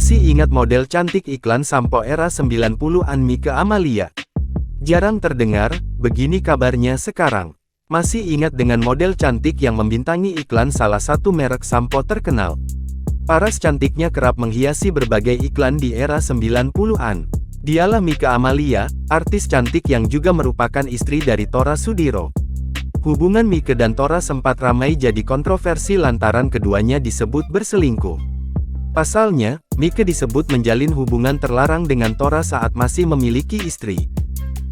Masih ingat model cantik iklan sampo era 90-an Mike Amalia? Jarang terdengar, begini kabarnya sekarang. Masih ingat dengan model cantik yang membintangi iklan salah satu merek sampo terkenal? Paras cantiknya kerap menghiasi berbagai iklan di era 90-an. Dialah Mike Amalia, artis cantik yang juga merupakan istri dari Tora Sudiro. Hubungan Mike dan Tora sempat ramai jadi kontroversi lantaran keduanya disebut berselingkuh. Pasalnya, Mike disebut menjalin hubungan terlarang dengan Tora saat masih memiliki istri.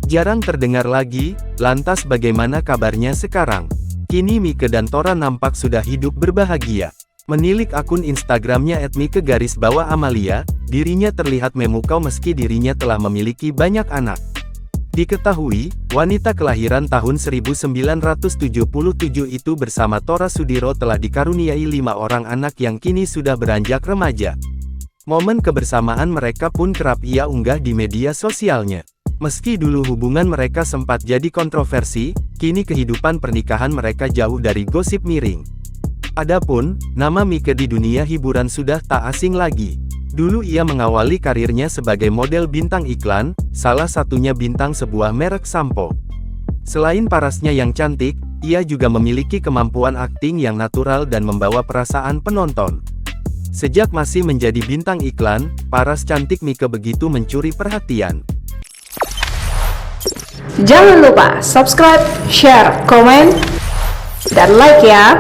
Jarang terdengar lagi, lantas bagaimana kabarnya sekarang? Kini Mike dan Tora nampak sudah hidup berbahagia. Menilik akun Instagramnya @mike_amalia, dirinya terlihat memukau meski dirinya telah memiliki banyak anak. Diketahui, wanita kelahiran tahun 1977 itu bersama Tora Sudiro telah dikaruniai 5 orang anak yang kini sudah beranjak remaja. Momen kebersamaan mereka pun kerap ia unggah di media sosialnya. Meski dulu hubungan mereka sempat jadi kontroversi, kini kehidupan pernikahan mereka jauh dari gosip miring. Adapun, nama Mike di dunia hiburan sudah tak asing lagi. Dulu ia mengawali karirnya sebagai model bintang iklan, salah satunya bintang sebuah merek sampo. Selain parasnya yang cantik, ia juga memiliki kemampuan akting yang natural dan membawa perasaan penonton. Sejak masih menjadi bintang iklan, paras cantik Mike begitu mencuri perhatian. Jangan lupa subscribe, share, komen, dan like ya!